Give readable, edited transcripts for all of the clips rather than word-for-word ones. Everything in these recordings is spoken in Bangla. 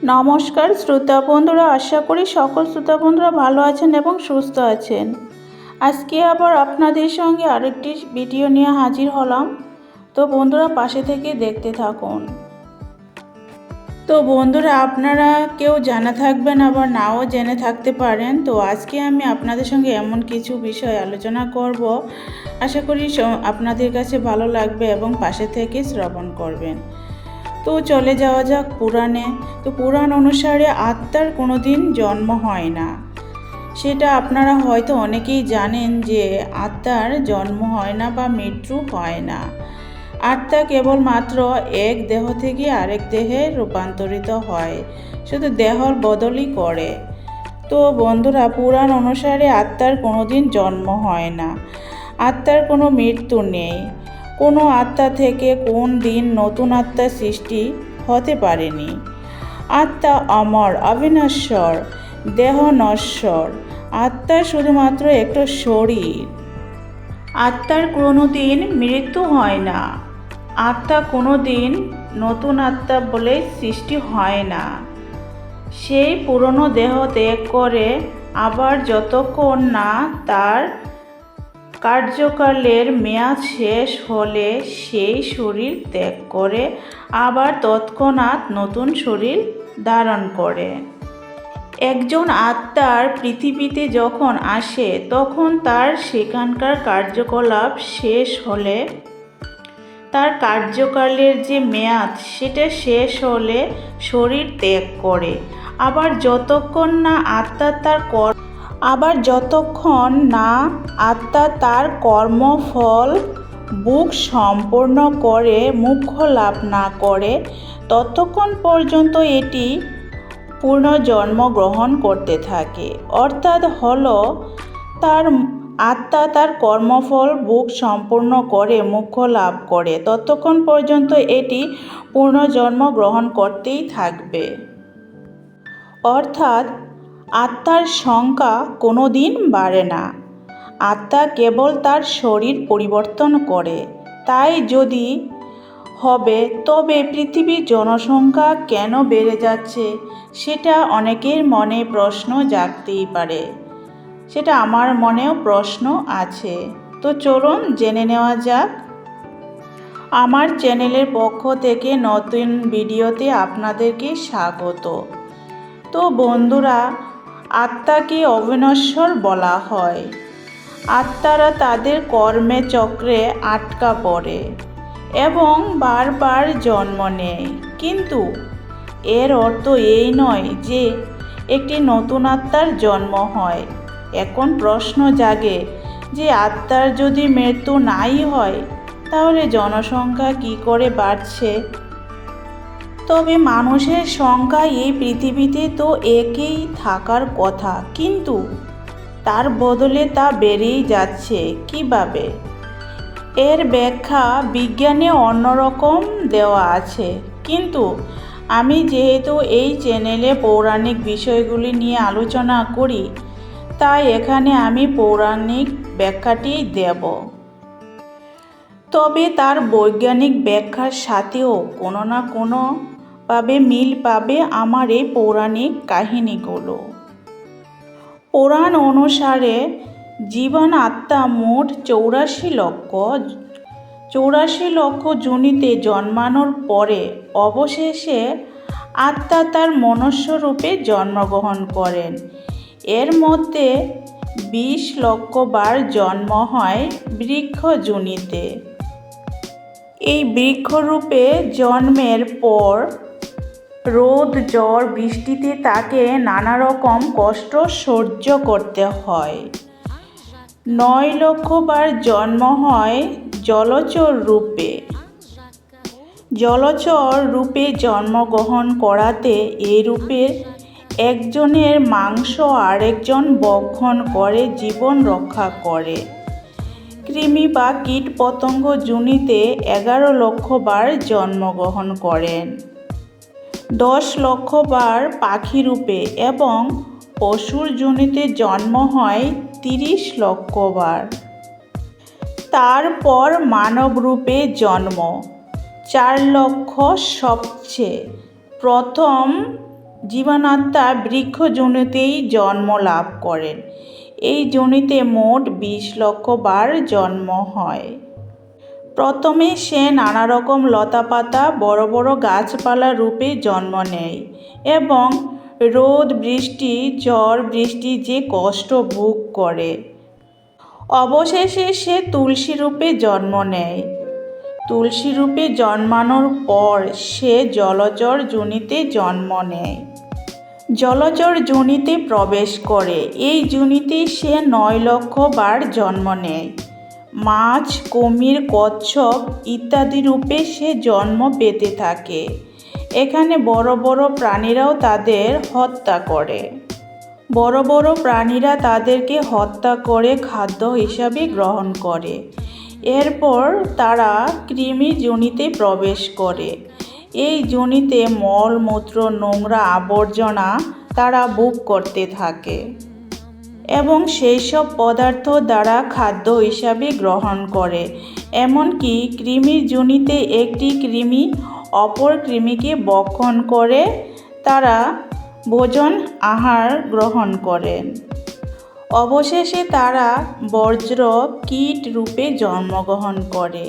নমস্কার শ্রোতা বন্ধুরা, আশা করি সকল শ্রোতা বন্ধুরা ভালো আছেন এবং সুস্থ আছেন। আজকে আবার আপনাদের সঙ্গে আরেকটি ভিডিও নিয়ে হাজির হলাম। তো বন্ধুরা পাশে থেকে দেখতে থাকুন। তো বন্ধুরা, আপনারা কেউ জানা থাকবেন আবার নাও জেনে থাকতে পারেন। তো আজকে আমি আপনাদের সঙ্গে এমন কিছু বিষয় আলোচনা করব, আশা করি আপনাদের কাছে ভালো লাগবে এবং পাশে থেকে শ্রবণ করবেন। তো চলে যাওয়া যাক পুরাণে। তো পুরাণ অনুসারে আত্মার কোনো দিন জন্ম হয় না। সেটা আপনারা হয়তো অনেকেই জানেন যে আত্মার জন্ম হয় না বা মৃত্যু হয় না। আত্মা কেবলমাত্র এক দেহ থেকে আরেক দেহে রূপান্তরিত হয়, শুধু দেহর বদলই করে। তো বন্ধুরা, পুরাণ অনুসারে আত্মার কোনো দিন জন্ম হয় না, আত্মার কোনো মৃত্যু নেই। কোনো আত্মা থেকে কোন দিন নতুন আত্মার সৃষ্টি হতে পারেনি। আত্মা অমর, অবিনশ্বর, দেহ নশ্বর। আত্মা শুধুমাত্র একটা শরীর। আত্মার কোনো দিন মৃত্যু হয় না। আত্মা কোনো দিন নতুন আত্মা বলে সৃষ্টি হয় না। সেই পুরনো দেহ ত্যাগ করে আবার যতক্ষণ না তার কার্যকালের মেয়াদ শেষ হলে সেই শরীর ত্যাগ করে আবার তৎক্ষণাৎ নতুন শরীর ধারণ করে। একজন আত্মার পৃথিবীতে যখন আসে তখন তার সেখানকার কার্যকলাপ শেষ হলে, তার কার্যকালের যে মেয়াদ সেটা শেষ হলে শরীর ত্যাগ করে আবার যতক্ষণ না আত্মা তার কর্মফল ভোগ সম্পূর্ণ করে মোক্ষ লাভ না করে ততক্ষণ পর্যন্ত এটি পুনর্জন্ম গ্রহণ করতে থাকে। অর্থাৎ হলো তার আত্মা তার কর্মফল ভোগ সম্পূর্ণ করে মোক্ষ লাভ করে ততক্ষণ পর্যন্ত এটি পুনর্জন্ম গ্রহণ করতেই থাকবে। অর্থাৎ আত্মার সংখ্যা কোনো দিন বাড়ে না। আত্মা কেবল তার শরীর পরিবর্তন করে। তাই যদি হবে, তবে পৃথিবীর জনসংখ্যা কেন বেড়ে যাচ্ছে সেটা অনেকের মনে প্রশ্ন জাগতেই পারে। সেটা আমার মনেও প্রশ্ন আছে। তো চলুন জেনে নেওয়া যাক। আমার চ্যানেলের পক্ষ থেকে নতুন ভিডিওতে আপনাদেরকে স্বাগত। তো বন্ধুরা, আত্মাকে অবিনশ্বর বলা হয়। আত্মারা তাদের কর্মের চক্রে আটকা পড়ে এবং বারবার জন্ম নেয়, কিন্তু এর অর্থ এই নয় যে একটি নতুন আত্মার জন্ম হয়। এখন প্রশ্ন জাগে যে আত্মার যদি মৃত্যু নাই হয় তাহলে জনসংখ্যা কি করে বাড়ছে? তবে মানুষের সংখ্যা এই পৃথিবীতে তো একই থাকার কথা, কিন্তু তার বদলে তা বেড়েই যাচ্ছে কিভাবে? এর ব্যাখ্যা বিজ্ঞানে অন্যরকম দেওয়া আছে, কিন্তু আমি যেহেতু এই চ্যানেলে পৌরাণিক বিষয়গুলি নিয়ে আলোচনা করি, তাই এখানে আমি পৌরাণিক ব্যাখ্যাটি দেব। তবে তার বৈজ্ঞানিক ব্যাখ্যার সাথেও কোনো না কোনোভাবে মিল পাবে আমার এই পৌরাণিক কাহিনীগুলো। পুরাণ অনুসারে জীবন আত্মা মোট 84 লক্ষ যোনিতে জন্মানোর পরে অবশেষে আত্মা তার মনুষ্য রূপে জন্মগ্রহণ করেন। এর মধ্যে 20 লক্ষ বার জন্ম হয় বৃক্ষ যোনিতে। এই বৃক্ষরূপে জন্মের পর রোদ, ঝড়, বৃষ্টিতে তাকে নানা রকম কষ্ট সহ্য করতে হয়। 9 লক্ষ বার জন্ম হয় জলচর রূপে। জলচর রূপে জন্মগ্রহণ করাতে এই রূপের একজনের মাংস আরেকজন ভক্ষণ করে জীবন রক্ষা করে। কৃমি বা কীট পতঙ্গ যোনিতে 11 লক্ষ বার জন্মগ্রহণ করেন। 10 লক্ষ বার পাখি রূপে এবং পশুর যোনিতে জন্ম হয় 30 লক্ষ বার। তারপর মানব রূপে জন্ম 4 লক্ষ। সবচেয়ে প্রথম জীবাত্মা বৃক্ষ যোনিতেই জন্ম লাভ করেন। এই যোনিতে মোট 20 লক্ষ বার জন্ম হয়। প্রথমে সে নানা রকম লতাপাতা বড় বড় গাছপালা রূপে জন্ম নেয় এবং রোদ বৃষ্টি ঝড় বৃষ্টি যে কষ্ট ভোগ করে। অবশেষে সে তুলসী রূপে জন্ম নেয়। তুলসী রূপে জন্মানোর পর সে জলচর যোনিতে জন্ম নেয়। জলচর যোনিতে প্রবেশ করে। এই যোনিতে সে 9 লক্ষ বার জন্ম নেয়। মাছ, কুমির, কচ্ছপ ইত্যাদি রূপে সে জন্ম পেতে থাকে। এখানে বড় বড় প্রাণীরাও তাদের হত্যা করে। বড় বড় প্রাণীরা তাদেরকে হত্যা করে খাদ্য হিসাবে গ্রহণ করে। এরপর তারা কৃমি যোনিতে প্রবেশ করে। এই যোনিতে মলমূত্র নোংরা আবর্জনা তারা ভোগ করতে থাকে এবং সেই সব পদার্থ দ্বারা খাদ্য হিসাবে গ্রহণ করে। এমনকি কৃমির যোনিতে একটি কৃমি অপর কৃমিকে ভক্ষণ করে তারা ভোজন আহার গ্রহণ করেন। অবশেষে তারা বজ্র কীট রূপে জন্মগ্রহণ করে।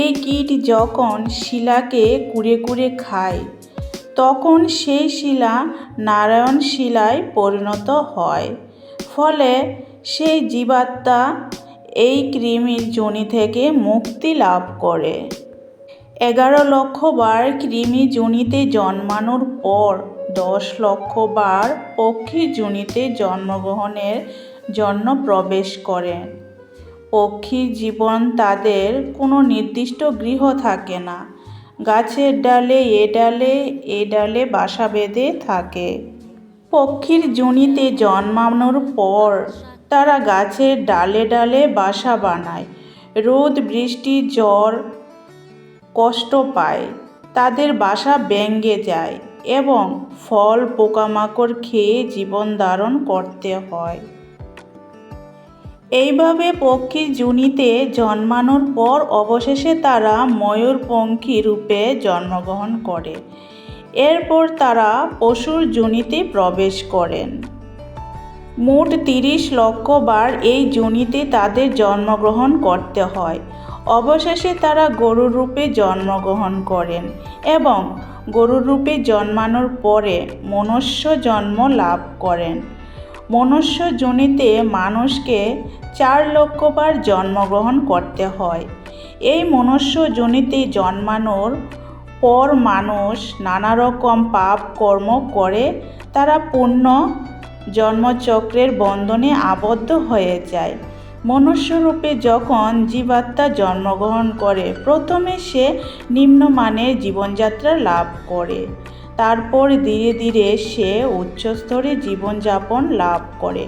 এই কীট যখন শিলাকে কুরে কুরে খায় তখন সেই শিলা নারায়ণ শিলায় পরিণত হয়। ফলে সেই জীবাত্মা এই কৃমির যোনি থেকে মুক্তি লাভ করে। 11 লক্ষ বার কৃমি যোনিতে জন্মানোর পর 10 লক্ষ বার পক্ষী যোনিতে জন্মগ্রহণের জন্য প্রবেশ করেন। পক্ষীর জীবন তাদের কোনো নির্দিষ্ট গৃহ থাকে না। গাছের ডালে এ ডালে বাসা বেঁধে থাকে। পক্ষীর যোনিতে জন্মানোর পর তারা গাছের ডালে ডালে বাসা বানায়। রোদ বৃষ্টি ঝড় কষ্ট পায়, তাদের বাসা ভেঙে যায় এবং ফল পোকামাকড় খেয়ে জীবন ধারণ করতে হয়। এইভাবে পক্ষীর যোনিতে জন্মানোর পর অবশেষে তারা ময়ূরপঙ্খী রূপে জন্মগ্রহণ করে। এরপর তারা পশুর যোনিতে প্রবেশ করেন। মোট 30 লক্ষ বার এই যোনিতে তাদের জন্মগ্রহণ করতে হয়। অবশেষে তারা গরুর রূপে জন্মগ্রহণ করেন এবং গরুর রূপে জন্মানোর পরে মনুষ্য জন্ম লাভ করেন। মনুষ্য যোনিতে মানুষকে 4 লক্ষ বার জন্মগ্রহণ করতে হয়। এই মনুষ্য যোনিতে জন্মানোর পর মানুষ নানা রকম পাপ কর্ম করে তারা পুণ্য জন্মচক্রের বন্ধনে আবদ্ধ হয়ে যায়। মনুষ্যরূপে যখন জীবাত্মা জন্মগ্রহণ করে প্রথমে সে নিম্নমানের জীবনযাত্রা লাভ করে। তারপর ধীরে ধীরে সে উচ্চস্তরে জীবনযাপন লাভ করে।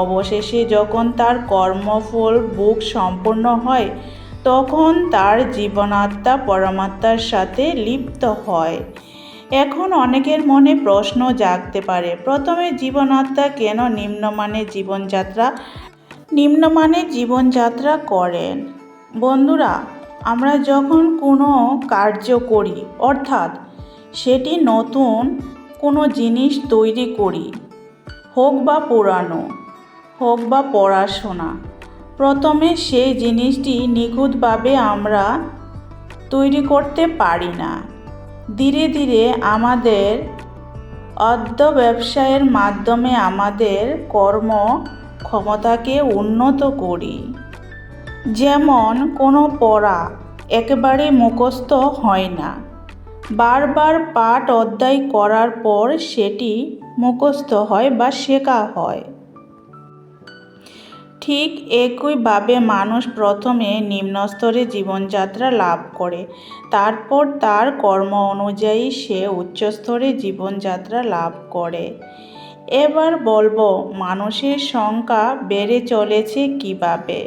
অবশেষে যখন তার কর্মফল ভোগ সম্পন্ন হয় তখন তার জীবনাত্মা পরমাত্মার সাথে লিপ্ত হয়। এখন অনেকের মনে প্রশ্ন জাগতে পারে, প্রথমে জীবনাত্মা কেন নিম্নমানের জীবনযাত্রা করেন? বন্ধুরা, আমরা যখন কোনো কার্য করি অর্থাৎ সেটি নতুন কোনো জিনিস তৈরি করি, হোক বা পুরানো, হোক বা পড়াশোনা, প্রথমে সেই জিনিসটি নিখুঁতভাবে আমরা তৈরি করতে পারি না। ধীরে ধীরে আমাদের ব্যবসায়ের মাধ্যমে আমাদের কর্ম ক্ষমতাকে উন্নত করি। যেমন কোনো পড়া একেবারে মুখস্থ হয় না, বারবার পাঠ অধ্যায় করার পর সেটি মুখস্থ হয় বা শেখা হয়। ঠিক একইভাবে মানুষ প্রথমে নিম্নস্তরে জীবনযাত্রা লাভ করে, তারপর তার কর্ম অনুযায়ী সে উচ্চস্তরে জীবনযাত্রা লাভ করে। এবার বলবো মানুষের সংখ্যা বেড়ে চলেছে কিভাবে।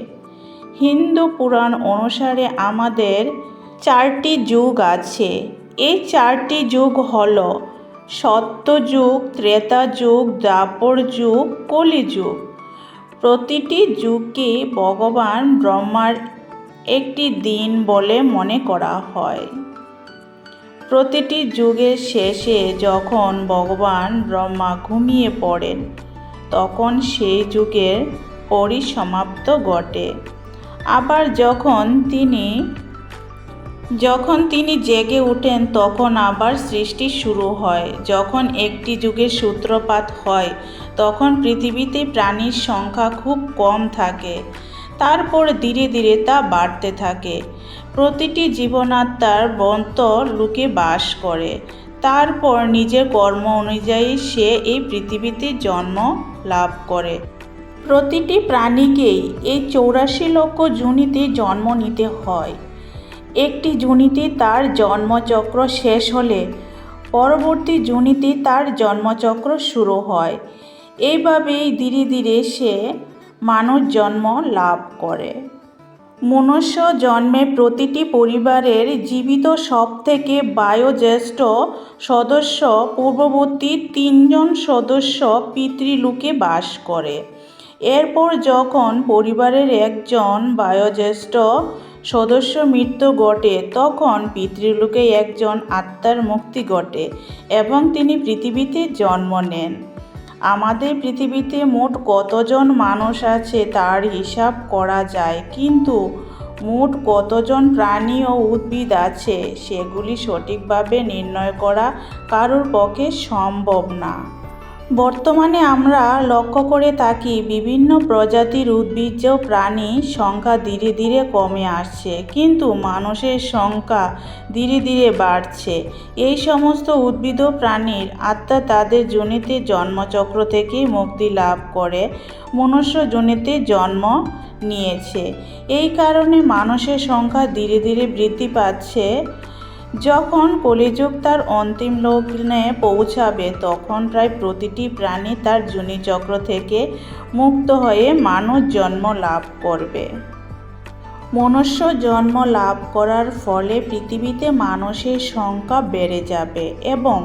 হিন্দু পুরাণ অনুসারে আমাদের 4টি যুগ আছে। এই 4টি যুগ হলো সত্যযুগ, ত্রেতা যুগ, দ্বাপর যুগ, কলিযুগ। প্রতিটি যুগকে ভগবান ব্রহ্মার একটি দিন বলে মনে করা হয়। প্রতিটি যুগের শেষে যখন ভগবান ব্রহ্মা ঘুমিয়ে পড়েন তখন সেই যুগের পরিসমাপ্ত ঘটে। আবার যখন তিনি জেগে ওঠেন তখন আবার সৃষ্টি শুরু হয়। যখন একটি যুগের সূত্রপাত হয় তখন পৃথিবীতে প্রাণীর সংখ্যা খুব কম থাকে, তারপর ধীরে ধীরে তা বাড়তে থাকে। প্রতিটি জীবনাত্মার লোকে বাস করে, তারপর নিজের কর্ম অনুযায়ী সে এই পৃথিবীতে জন্ম লাভ করে। প্রতিটি প্রাণীকেই এই 84 লক্ষ যোনিতে জন্ম নিতে হয়। একটি যোনিতে তার জন্মচক্র শেষ হলে পরবর্তী যোনিতে তার জন্মচক্র শুরু হয়। এইভাবেই ধীরে ধীরে সে মানুষ জন্ম লাভ করে। মনুষ্য জন্মে প্রতিটি পরিবারের জীবিত সবথেকে বয়োজ্যেষ্ঠ সদস্য পূর্ববর্তী 3 জন সদস্য পিতৃলোকে বাস করে। এরপর যখন পরিবারের একজন বয়োজ্যেষ্ঠ সদস্য মৃত্যু ঘটে তখন পিতৃলোকে একজন আত্মার মুক্তি ঘটে এবং তিনি পৃথিবীতে জন্ম নেন। আমাদের পৃথিবীতে মোট কতজন মানুষ আছে তার হিসাব করা যায়, কিন্তু মোট কতজন প্রাণী ও উদ্ভিদ আছে সেগুলি সঠিকভাবে নির্ণয় করা কারোর পক্ষে সম্ভব না। বর্তমানে আমরা লক্ষ্য করে থাকি বিভিন্ন প্রজাতির উদ্ভিজ্জ প্রাণীর সংখ্যা ধীরে ধীরে কমে আসছে, কিন্তু মানুষের সংখ্যা ধীরে ধীরে বাড়ছে। এই সমস্ত উদ্ভিদ প্রাণীর আত্মা তাদের যোনিতে জন্মচক্র থেকে মুক্তি লাভ করে মনুষ্য যোনিতে জন্ম নিয়েছে। এই কারণে মানুষের সংখ্যা ধীরে ধীরে বৃদ্ধি পাচ্ছে। যখন কলিযুগ তার অন্তিম লগ্নে পৌঁছাবে তখন প্রায় প্রতিটি প্রাণী তার যোনিচক্র থেকে মুক্ত হয়ে মানুষ জন্ম লাভ করবে। মনুষ্য জন্ম লাভ করার ফলে পৃথিবীতে মানুষের সংখ্যা বেড়ে যাবে এবং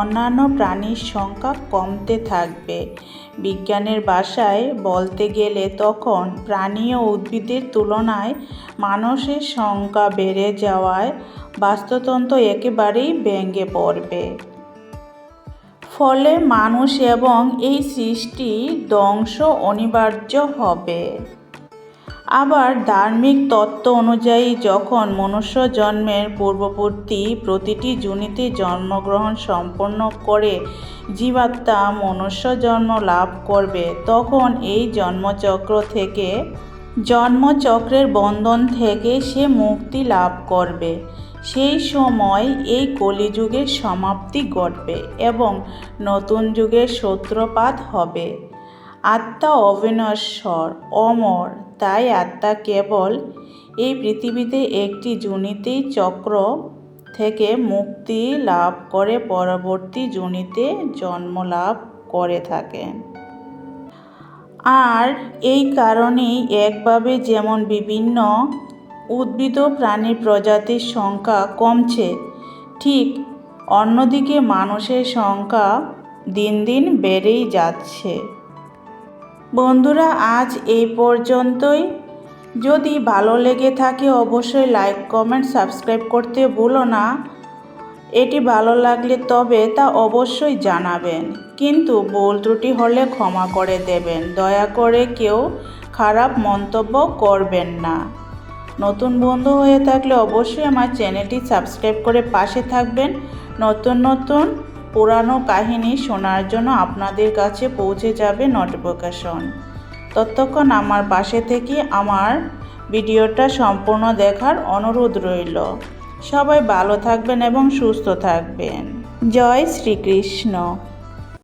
অন্যান্য প্রাণীর সংখ্যা কমতে থাকবে। বিজ্ঞানের ভাষায় বলতে গেলে তখন প্রাণী ও উদ্ভিদের তুলনায় মানুষের সংখ্যা বেড়ে যাওয়ায় বাস্তুতন্ত্র একেবারেই ভেঙে পড়বে। ফলে মানুষ এবং এই সৃষ্টি ধ্বংস অনিবার্য হবে। আবার ধার্মিক তত্ত্ব অনুযায়ী যখন মনুষ্য জন্মের পূর্ববর্তী প্রতিটি যোনিতে জন্মগ্রহণ সম্পন্ন করে জীবাত্মা মনুষ্য জন্ম লাভ করবে তখন এই জন্মচক্রের বন্ধন থেকে সে মুক্তি লাভ করবে। সেই সময় এই কলিযুগের সমাপ্তি ঘটবে এবং নতুন যুগের সূত্রপাত হবে। আত্মা অবিনশ্বর, অমর, তাই আত্মা কেবল এই পৃথিবীতে একটি যোনিতেই চক্র থেকে মুক্তি লাভ করে পরবর্তী যোনিতে জন্ম লাভ করে থাকেন। আর এই কারণেই একভাবে যেমন বিভিন্ন উদ্ভিদ প্রাণী প্রজাতির সংখ্যা কমছে, ঠিক অন্যদিকে মানুষের সংখ্যা দিন দিন বেড়েই যাচ্ছে। বন্ধুরা, আজ এই পর্যন্তই। যদি ভালো লেগে থাকে অবশ্যই লাইক, কমেন্ট, সাবস্ক্রাইব করতে ভুলো না। এটি ভালো লাগলে তবে তা অবশ্যই জানাবেন, কিন্তু ভুল ত্রুটি হলে ক্ষমা করে দেবেন। দয়া করে কেউ খারাপ মন্তব্য করবেন না। নতুন বন্ধু হয়ে থাকলে অবশ্যই আমার চ্যানেলটি সাবস্ক্রাইব করে পাশে থাকবেন। নতুন নতুন পুরানো কাহিনী শোনার জন্য আপনাদের কাছে পৌঁছে যাবে নোটিফিকেশন। ততক্ষণ আমার পাশে থেকে আমার ভিডিওটা সম্পূর্ণ দেখার অনুরোধ রইল। সবাই ভালো থাকবেন এবং সুস্থ থাকবেন। জয় শ্রীকৃষ্ণ।